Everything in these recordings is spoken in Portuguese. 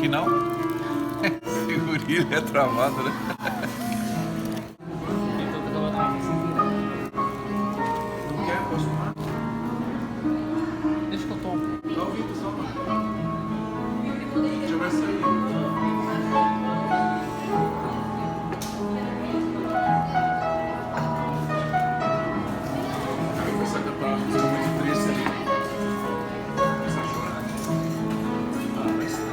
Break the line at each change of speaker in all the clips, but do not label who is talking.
Que não? Figurinha é travado, né? Não quer? Posso tomar?
Deixa que eu tomo.
Tá ouvindo, pessoal, mano? Já vai sair. Aí eu vou sacar pra música muito triste ali. Começar a chorar. Ah, vai ser.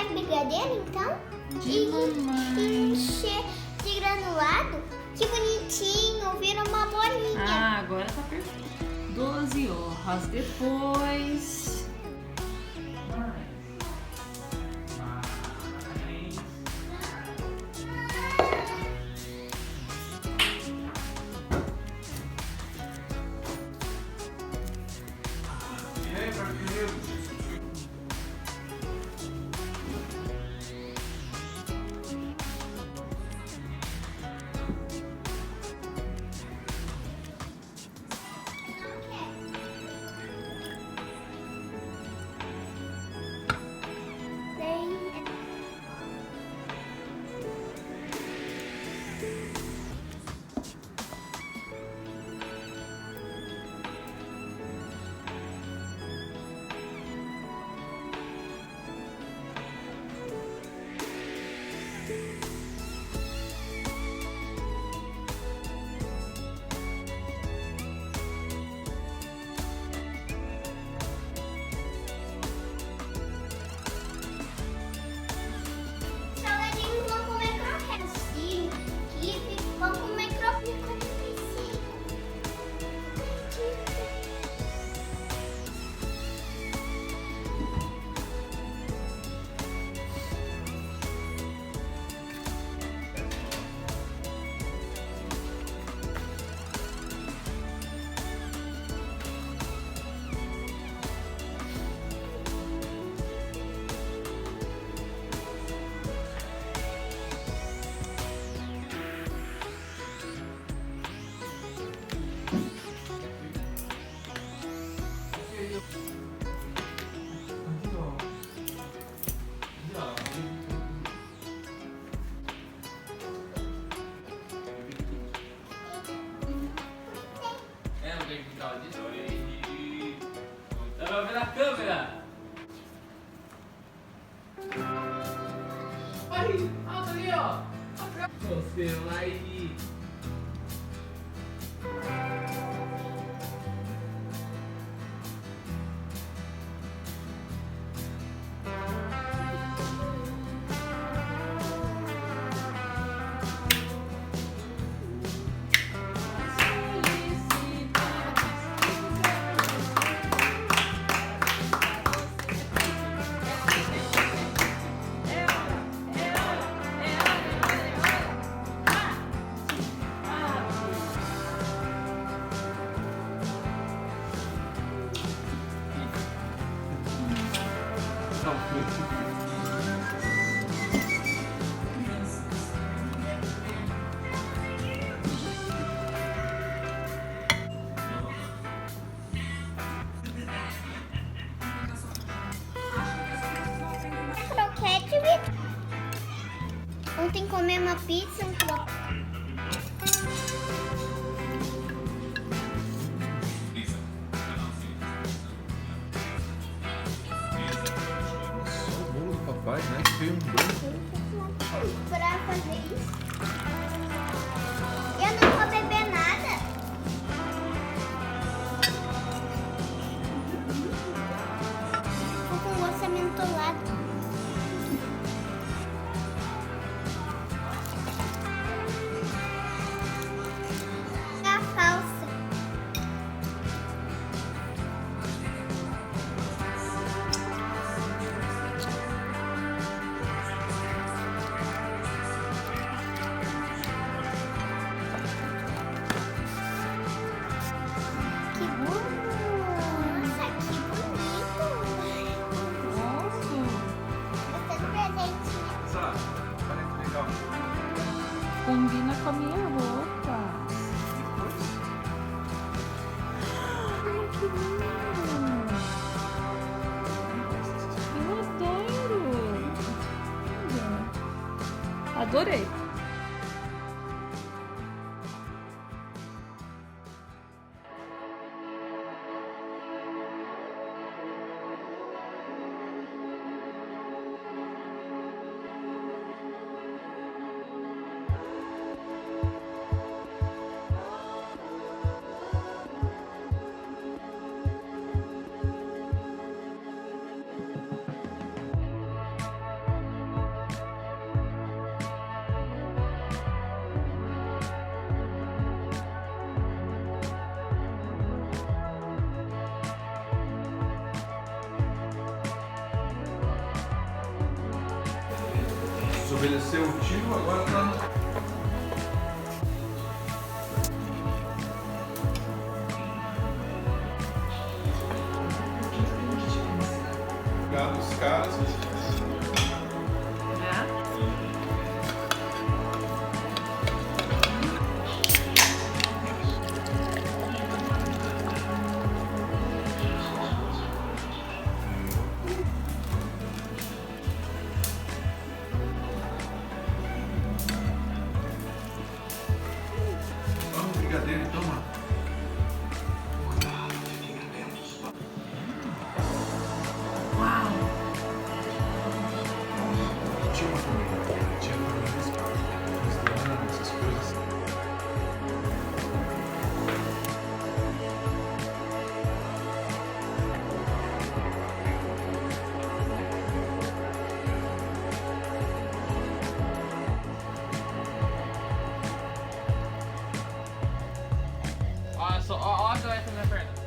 faz brigadeiro, então?
De mamãe.
Encher de granulado. Que bonitinho, vira uma bolinha.
Ah, agora tá perfeito. 12 horas depois.
E aí, brasileiro?
Salgadinhos vão comer croquete. Sim, kibe vão comer croquete.
É, não tem que ficar disso. Olha aí. Dá pra ver na câmera. Aí, alto ali, ó. Você vai.
Croquete, Vitor. Ontem comer uma pizza, um croquete.
Só o bolo do papai, né? Que veio um branco.
Pra fazer isso. Eu não vou beber nada. Tô com gosto amentolado. A falsa. Que bom! Nossa, que bonito!
Nossa.
Gostei do presente.
Sara, olha que legal.
Combina com a minha roupa. Ai, que lindo. Eu adoro. Adorei.
Estabeleceu o tiro, agora tá. Os caras.
Né?
Vamos, brigadeiro, então, mano.
Uau!
Tinha uma família, tinha família, essas coisas.
Ó, ó, ó, você vai comer a perna.